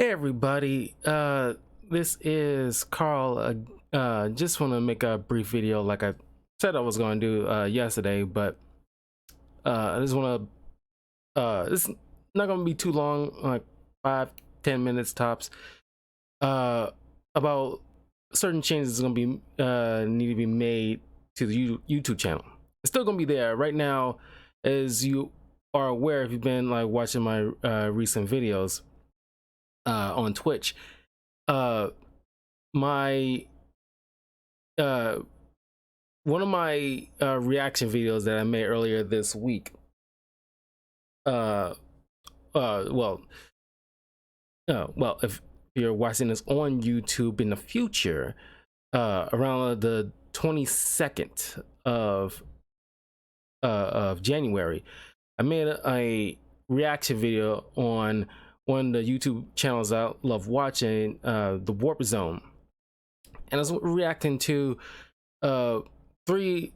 Hey everybody, this is Carl. Just want to make a brief video like I said I was going to do yesterday, but I just want to, it's not going to be too long, like 5-10 minutes tops, uh, about certain changes going to be need to be made to the YouTube channel. It's still going to be there right now, as you are aware if you've been like watching my recent videos on Twitch. My One of my reaction videos that I made earlier this week, uh well if you're watching this on YouTube in the future, around the 22nd of January, I made a reaction video on one of the YouTube channels I love watching, the Warp Zone, and I was reacting to three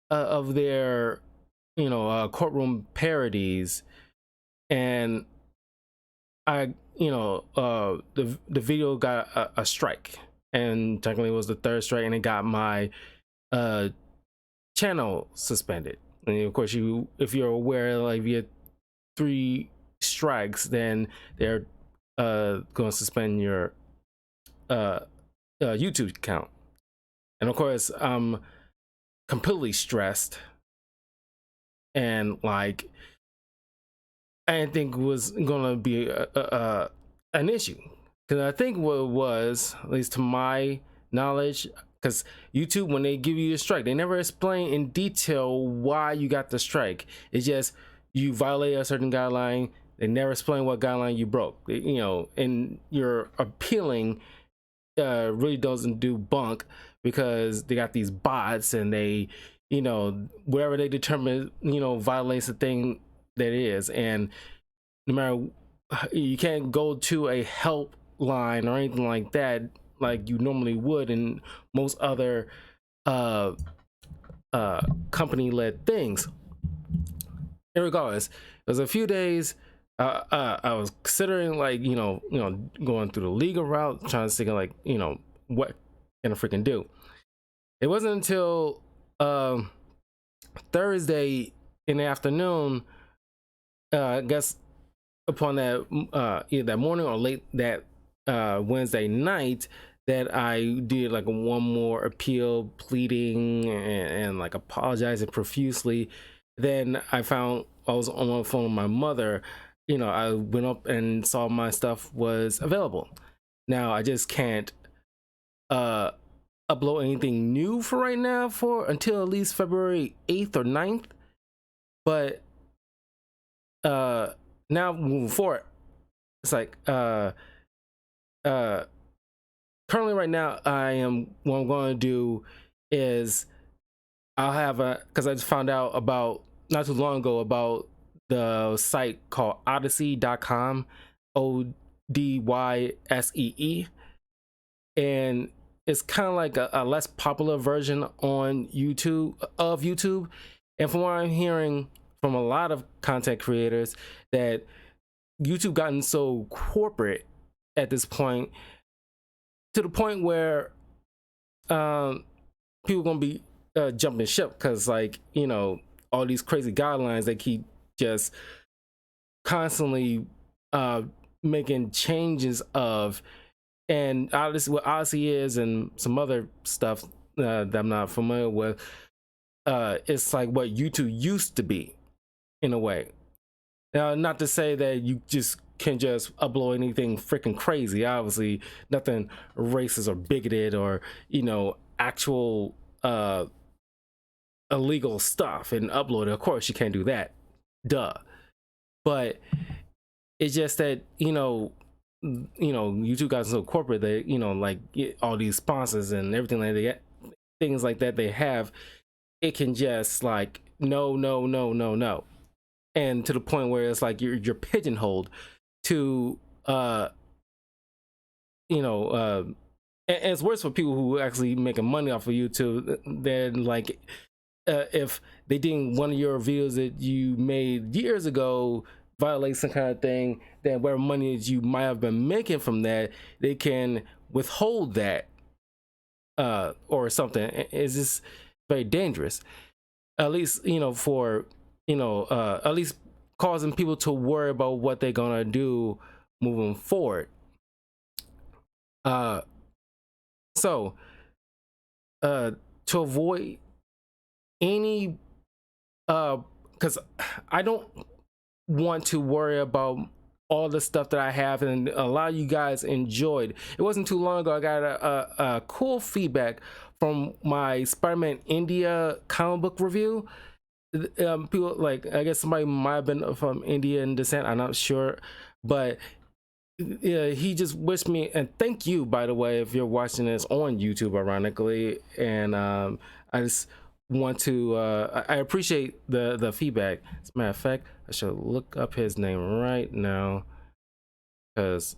of their courtroom parodies, and the video got a strike, and technically it was the third strike, and it got my channel suspended. And of course, if you're aware, like if you had 3 strikes, then they're going to suspend your YouTube account. And of course, I'm completely stressed, and like I didn't think it was gonna be an issue, because I think what it was, at least to my knowledge, because YouTube, when they give you a strike, they never explain in detail why you got the strike. It's just you violate a certain guideline. They never explain what guideline you broke. And your appealing really doesn't do bunk, because they got these bots, and they, whatever they determine, violates the thing that it is. And no matter, you can't go to a help line or anything like that like you normally would in most other company-led things. Regardless, it was a few days. I was considering, like, going through the legal route, trying to think of, like, what can I freaking do. It wasn't until Thursday in the afternoon, I guess, upon that either that morning or late that Wednesday night, that I did like one more appeal, pleading and like apologizing profusely. Then I found I was on the phone with my mother. I went up and saw my stuff was available. Now I just can't upload anything new for right now, for until at least February 8th or 9th. But now moving forward, it's like currently right now, what I'm going to do is I'll have because I just found out about not too long ago about the site called Odysee.com, ODYSEE, and it's kind of like a less popular version on YouTube. And from what I'm hearing from a lot of content creators, that YouTube gotten so corporate at this point, to the point where people gonna be jumping ship, because, like, all these crazy guidelines they keep just constantly making changes of. And what Odysee is, and some other stuff that I'm not familiar with, it's like what YouTube used to be, in a way. Now, not to say that you just can just upload anything freaking crazy. Obviously, nothing racist or bigoted or, actual illegal stuff and upload it. Of course, you can't do that. Duh. But it's just that, YouTube got so corporate that, like, all these sponsors and everything like that, things like that they have, it can just like no, and to the point where it's like you're pigeonholed to and it's worse for people who actually making money off of YouTube. Than like if they did one of your videos that you made years ago violate some kind of thing, then whatever money that you might have been making from that, they can withhold that or something. Is this very dangerous? At least, for, at least causing people to worry about what they're gonna do moving forward. So to avoid any because I don't want to worry about all the stuff that I have, and a lot of you guys enjoyed. It wasn't too long ago I got a cool feedback from my Spider-Man India comic book review. People, like, I guess somebody might have been from Indian descent, I'm not sure, but yeah, he just wished me, and thank you, by the way, if you're watching this on YouTube, ironically, and I just want to I appreciate the feedback. As a matter of fact, I should look up his name right now, because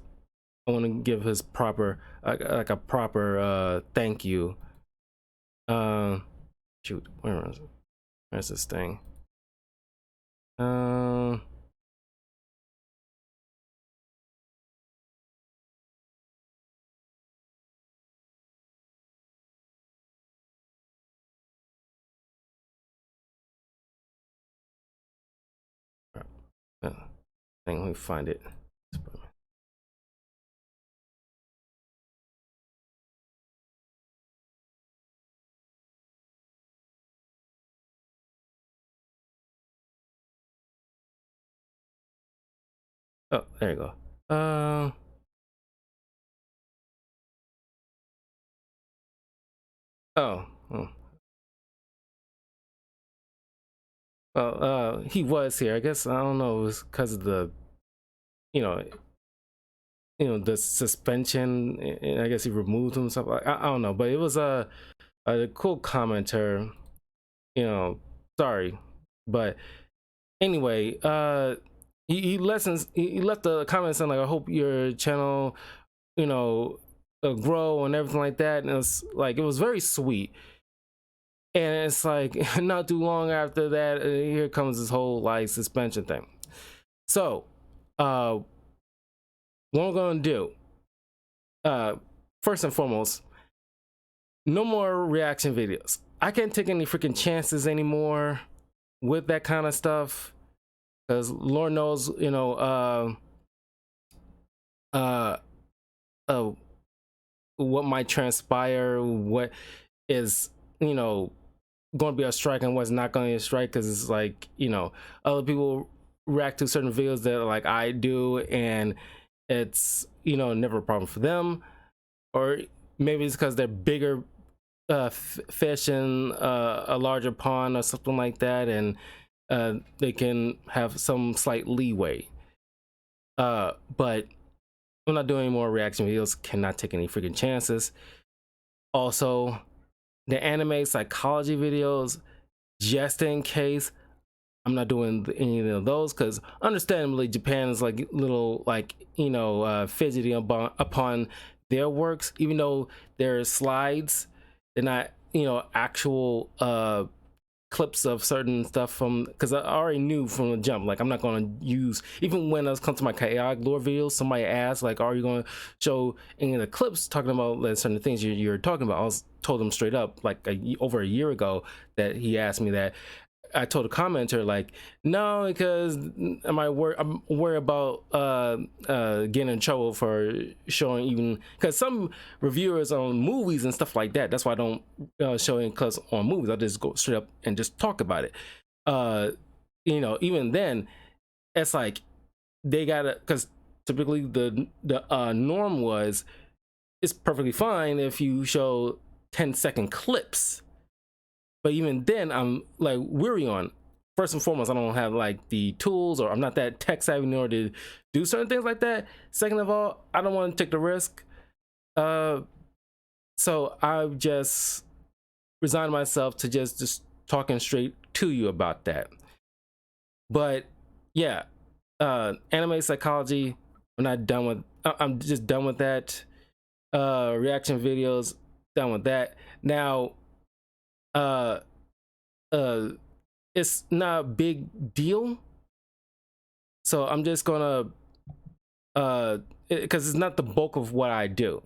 I want to give his proper like a proper thank you. Shoot, where's this thing? Let me find it. Oh, there you go. Oh. Well, he was here. I guess, I don't know, it was because of the, you know, the suspension. And I guess he removed himself. I don't know, but it was a cool commenter. Sorry, but anyway, he lessons. He left the comments saying, like, I hope your channel, grow and everything like that. And it was very sweet. And it's like not too long after that, here comes this whole like suspension thing. So what I'm gonna do, first and foremost, no more reaction videos. I can't take any freaking chances anymore with that kind of stuff, because Lord knows, what might transpire, what is, going to be a strike and what's not going to be a strike, because it's like, other people react to certain videos that like I do, and it's, never a problem for them, or maybe it's because they're bigger fish in a larger pond or something like that, and they can have some slight leeway. But I'm not doing any more reaction videos. Cannot take any freaking chances. Also, the anime psychology videos, just in case, I'm not doing any of those, because understandably Japan is like little, like, fidgety upon their works, even though they're slides, they're not, actual clips of certain stuff from, because I already knew from the jump, like, I'm not going to use, even when I was come to my chaotic lore videos, somebody asked, like, are you going to show any of the clips talking about like, certain things you're talking about? I was told him straight up, like over a year ago, that he asked me that. I told a commenter, like, no, because I'm worried about getting in trouble for showing, even because some reviewers on movies and stuff like that, that's why I don't show any clips on movies. I just go straight up and just talk about it. Even then, it's like they gotta, because typically the norm was, it's perfectly fine if you show 10-second clips. But even then, I'm like weary on, first and foremost, I don't have like the tools, or I'm not that tech savvy in order to do certain things like that. Second of all, I don't want to take the risk. So I've just resigned myself to just talking straight to you about that. But yeah, anime psychology, I'm not done with. I'm just done with that. Reaction videos, done with that. Now, it's not a big deal So I'm just gonna because it's not the bulk of what I do.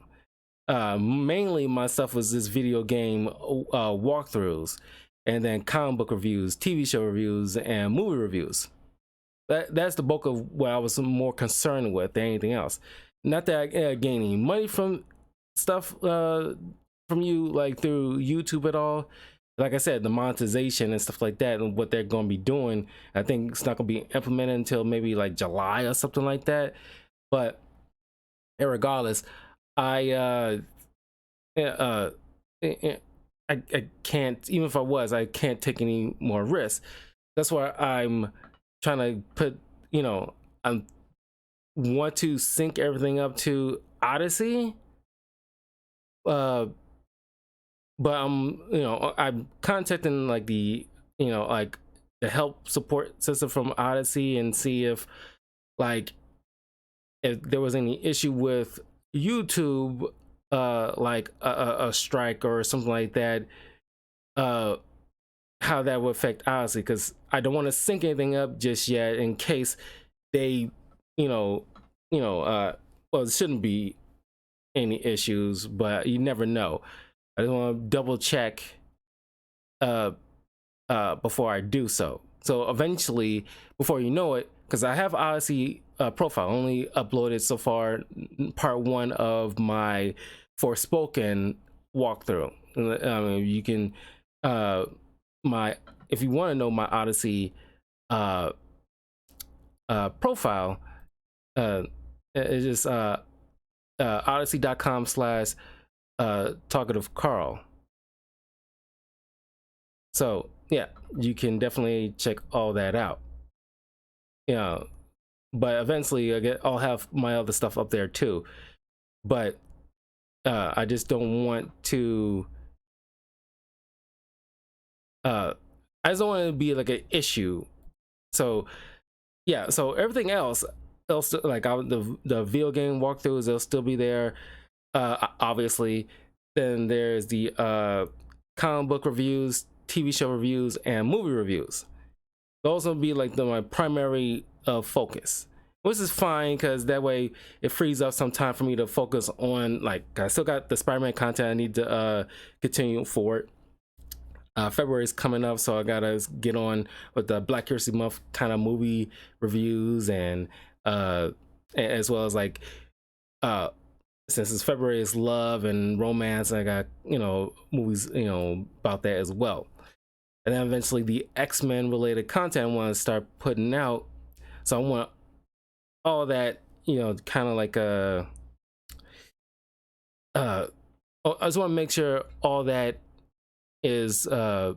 Mainly my stuff was this video game walkthroughs, and then comic book reviews, TV show reviews, and movie reviews. That's the bulk of what I was more concerned with than anything else. Not that I gain any money from stuff from you, like through YouTube at all. Like I said, the monetization and stuff like that, and what they're going to be doing, I think it's not going to be implemented until maybe like July or something like that. But regardless, I uh, I can't, even if I was, I can't take any more risks. That's why I'm trying to put, I want to sync everything up to Odyssey. But I'm contacting like like the help support system from Odyssey and see like if there was any issue with YouTube, like a strike or something like that, how that would affect Odyssey, because I don't want to sync anything up just yet in case they, you know, well, it shouldn't be any issues, but you never know. I just want to double check before I do so. So eventually, before you know it, because I have Odyssey profile, only uploaded so far part 1 of my Forspoken walkthrough. You can if you want to know my Odyssey profile, it's just odyssey.com/talkative Carl. So yeah, you can definitely check all that out. But eventually I'll have my other stuff up there too. But I just don't want to. I just don't want it to be like an issue. So yeah, so everything else like the video game walkthroughs, they'll still be there. Obviously, then there's the comic book reviews, TV show reviews, and movie reviews. Those will be like my primary focus, which is fine because that way it frees up some time for me to focus on, like, I still got the Spider-Man content I need to continue forward. February is coming up, so I gotta get on with the Black History Month kind of movie reviews, and as well as like since it's February, is love and romance, I got movies about that as well. And then eventually the X-Men related content I want to start putting out, so I want all that kind of like I just want to make sure all that is the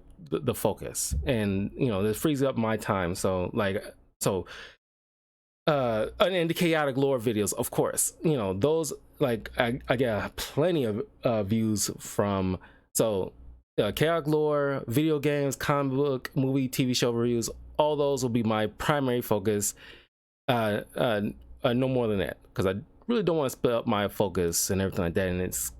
focus, and this frees up my time. So and the chaotic lore videos, of course, those, like, I get plenty of views from. So chaotic lore, video games, comic book, movie, TV show reviews, all those will be my primary focus. No more than that, because I really don't want to split up my focus and everything like that. And it's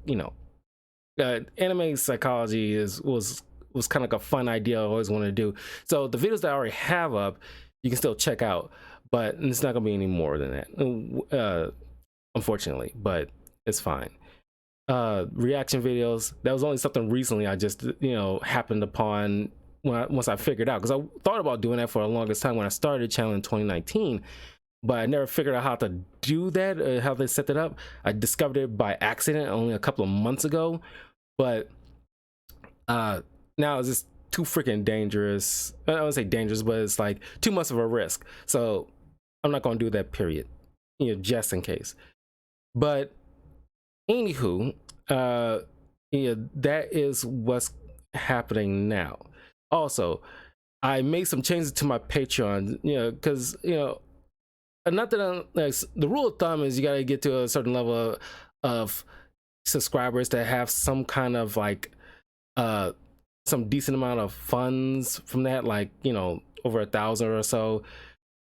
anime psychology was kind of like a fun idea I always wanted to do. So the videos that I already have up, you can still check out, but it's not gonna be any more than that, unfortunately. But it's fine. Reaction videos, that was only something recently I just happened upon once I figured out, because I thought about doing that for the longest time when I started the channel in 2019, but I never figured out how to do that, how they set that up. I discovered it by accident only a couple of months ago, but now it's just too freaking dangerous. I don't say dangerous, but it's like too much of a risk, so I'm not gonna do that, period, just in case. But anywho, that is what's happening now. Also, I made some changes to my Patreon, because not that like, the rule of thumb is you got to get to a certain level of subscribers that have some kind of like some decent amount of funds from that, like over 1,000 or so.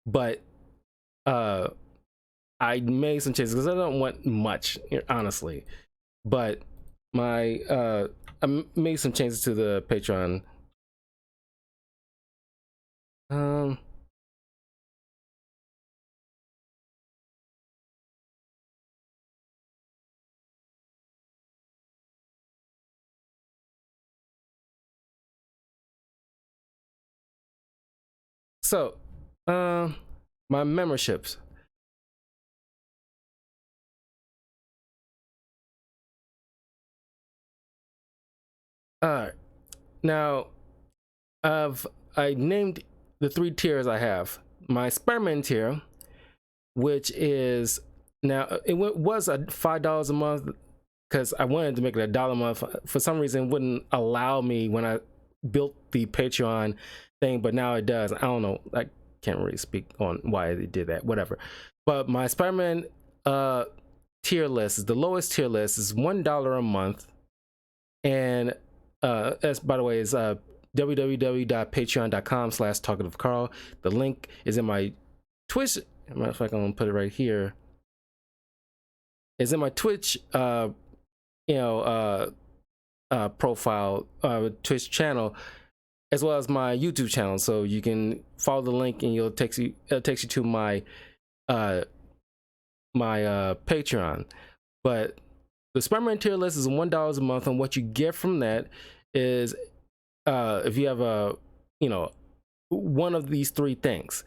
But I made some changes because I don't want much, honestly. But I made some changes to the Patreon. So, my memberships. All right. Now, I named the 3 tiers I have. My Spider-Man tier, which is now was a $5 a month because I wanted to make it $1 a month. For some reason, it wouldn't allow me when I built the Patreon thing, but now it does. I don't know. I can't really speak on why they did that. Whatever. But my Spider-Man tier list is the lowest tier list is $1 a month, and as by the way is www.patreon.com/talkativecarl. The link is in my Twitch. Matter of fact, I'm gonna put it right here. It's in my Twitch profile, Twitch channel, as well as my YouTube channel. So you can follow the link and it'll takes you to my Patreon. But the Spider-Man tier list is $1 a month, and what you get from that is if you have one of these 3 things,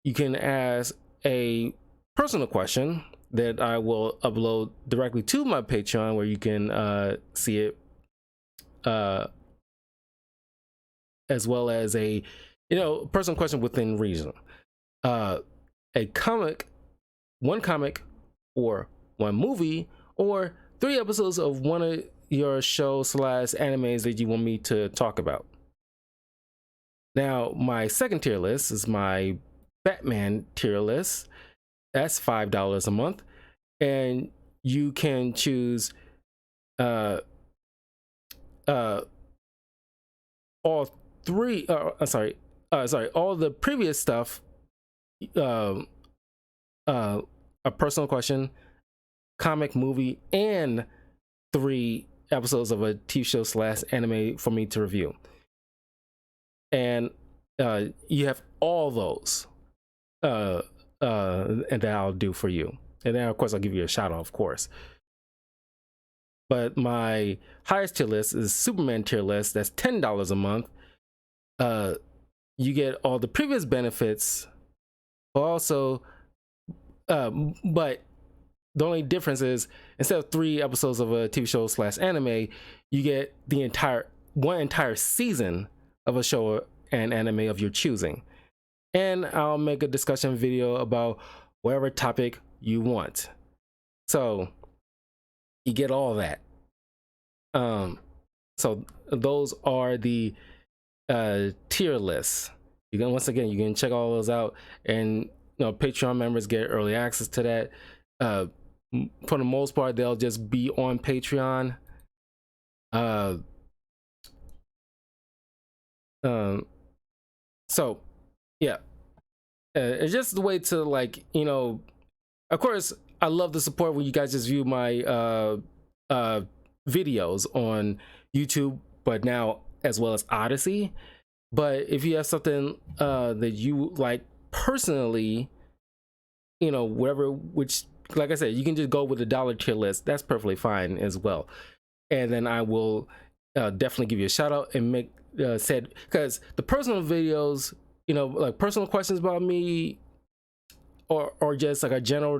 you can ask a personal question that I will upload directly to my Patreon, where you can see it, as well as a personal question within reason. A comic, one comic, or one movie, or 3 episodes of one of your shows / animes that you want me to talk about. Now, my second tier list is my Batman tier list. That's $5 a month, and you can choose all 3 all the previous stuff, a personal question, comic, movie, and 3 episodes of a TV show / anime for me to review. And you have all those and that I'll do for you. And then of course I'll give you a shout out, of course. But my highest tier list is Superman tier list. That's $10 a month. You get all the previous benefits, but also but the only difference is instead of 3 episodes of a TV show / anime, you get the one entire season of a show and anime of your choosing. And I'll make a discussion video about whatever topic you want. So you get all that. So those are the tier lists. You can, once again, you can check all those out, and Patreon members get early access to that. For the most part, they'll just be on Patreon. So yeah, it's just the way to, like, of course I love the support when you guys just view my videos on YouTube, but now as well as Odyssey. But if you have something that you like personally, whatever, which, like I said, you can just go with the dollar tier list. That's perfectly fine as well. And then I will definitely give you a shout out and make said, because the personal videos, like personal questions about me, or just like a general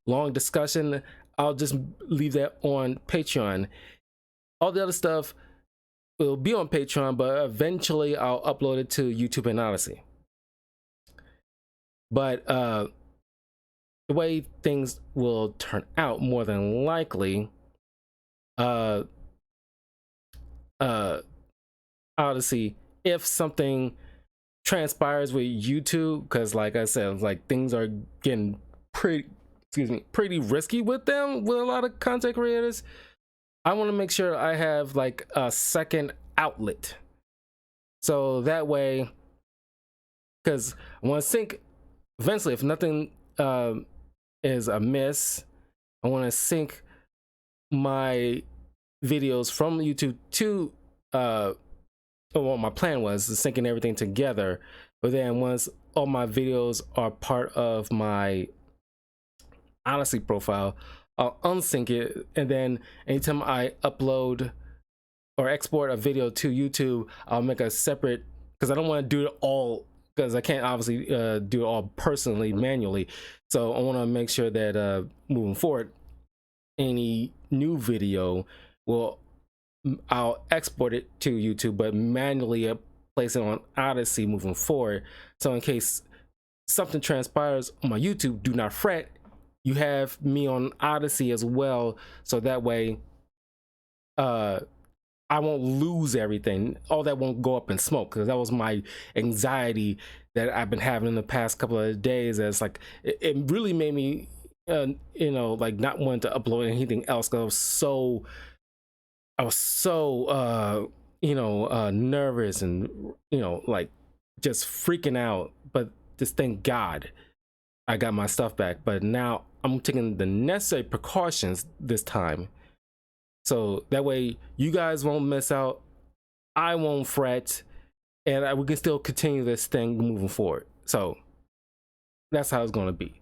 long discussion, I'll just leave that on Patreon. All the other stuff will be on Patreon, but eventually I'll upload it to YouTube and Odyssey. But the way things will turn out, more than likely, Odyssey, if something transpires with YouTube, because like I said, like things are getting pretty risky with them, with a lot of content creators. I want to make sure I have like a second outlet, so that way, because I want to sync eventually, if nothing is amiss, I want to sync my videos from YouTube to well, my plan was syncing everything together, but then once all my videos are part of my Odyssey profile, I'll unsync it, and then anytime I upload or export a video to YouTube, I'll make a separate, because I don't want to do it all because I can't obviously do it all personally manually. So I want to make sure that moving forward, any new video will I'll export it to YouTube, but manually place it on Odyssey moving forward. So in case something transpires on my YouTube, do not fret. You have me on Odyssey as well, so that way I won't lose everything. All that won't go up in smoke, because that was my anxiety that I've been having in the past couple of days. As like it really made me, like not wanting to upload anything else, because I was so nervous and like just freaking out. But just thank God I got my stuff back. But now I'm taking the necessary precautions this time, so that way you guys won't miss out, I won't fret, and we can still continue this thing moving forward. So that's how it's going to be.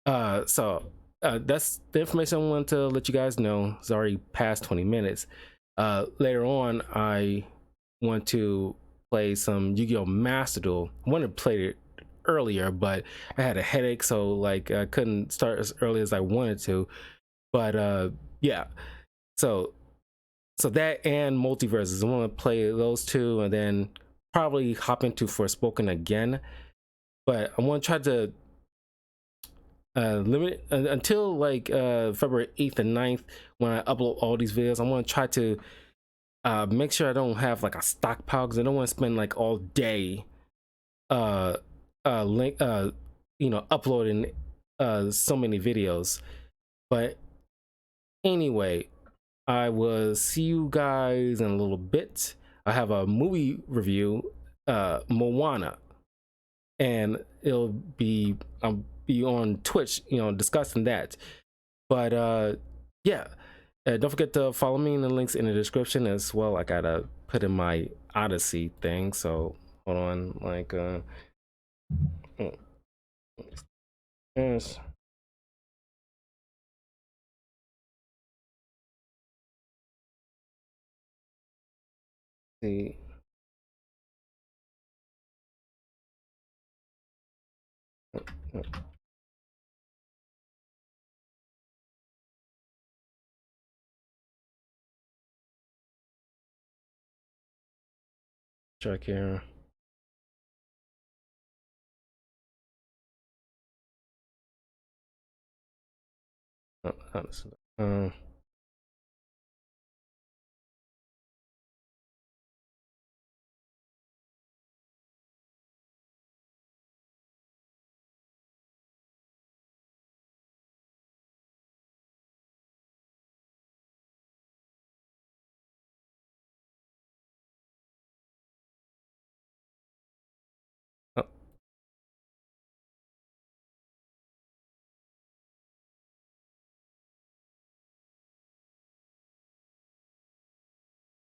That's the information I wanted to let you guys know. It's already past 20 minutes. Later on, I want to play some Yu-Gi-Oh! Master Duel. I wanted to play it earlier, but I had a headache, so like I couldn't start as early as I wanted to. But yeah, so that and Multiverses, I want to play those two, and then probably hop into Forspoken again. But I want to try to limit it until like February 8th and 9th, when I upload all these videos. I want to try to make sure I don't have like a stockpile, because I don't want to spend like all day uploading so many videos. But anyway, I will see you guys in a little bit. I have a movie review, Moana, and I'll be on Twitch, discussing that. But yeah, don't forget to follow me in the links in the description as well. I gotta put in my Odyssey thing, so hold on. Like yes. See, check here. Oh, oh.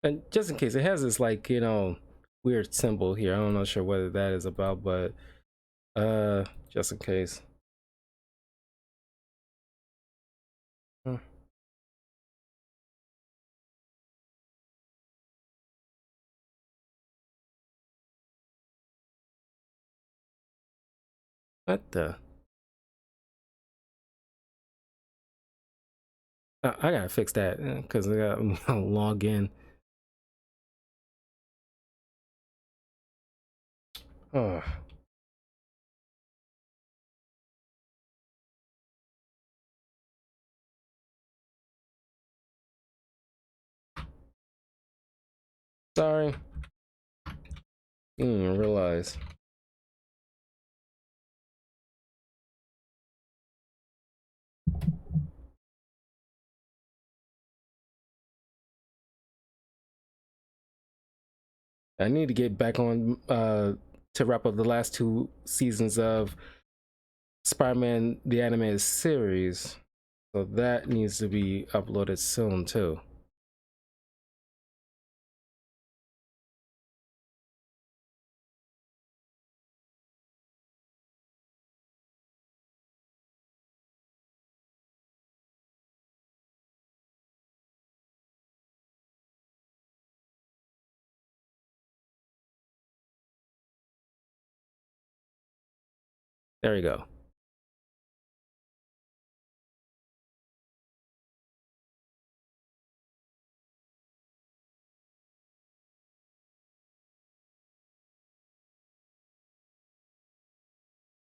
And just in case, it has this like weird symbol here. I'm not sure what that is about, but just in case. Hmm. What the? I gotta fix that, because I gotta log in. Oh, sorry, didn't even realize. I need to get back on to wrap up the last 2 seasons of Spider-Man the Animated Series, so that needs to be uploaded soon too. There you go.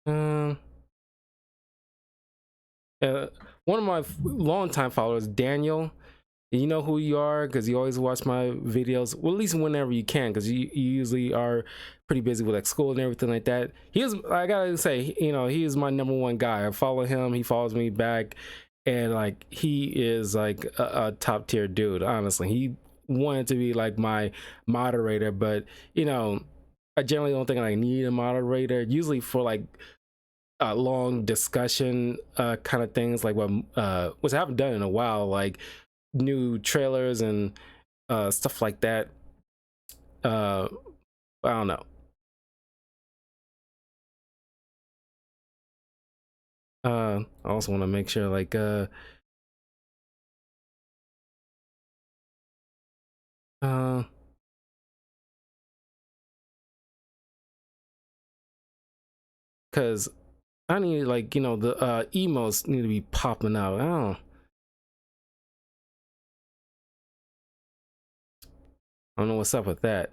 Um, uh, one of my longtime followers, Daniel. You know who you are because you always watch my videos. Well, at least whenever you can, because you usually are pretty busy with like school and everything like that. He is, I gotta say, you know, he is my #1 guy. I follow him. He follows me back, and like he is like a top tier dude. Honestly, he wanted to be like my moderator, but you know, I generally don't think I need a moderator. Usually for like long discussion kind of things, like what which I haven't done in a while, like new trailers and stuff like that. uh I don't know. I also want to make sure like uh because I need like, you know, the emotes need to be popping out. I don't know what's up with that.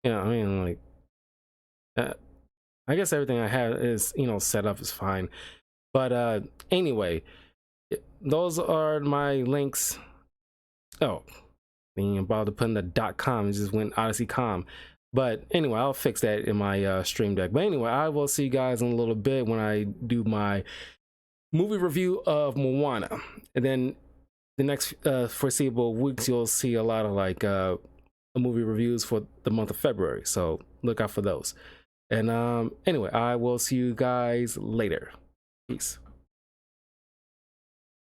Yeah, I mean like uh, I guess everything I have is, you know, set up is fine. But anyway, those are my links. Oh, being about to put in the .com, it just went Odyssey.com. But anyway, I'll fix that in my stream deck. But anyway, I will see you guys in a little bit when I do my movie review of Moana. And then the next foreseeable weeks, you'll see a lot of like movie reviews for the month of February. So look out for those. And anyway, I will see you guys later. Peace.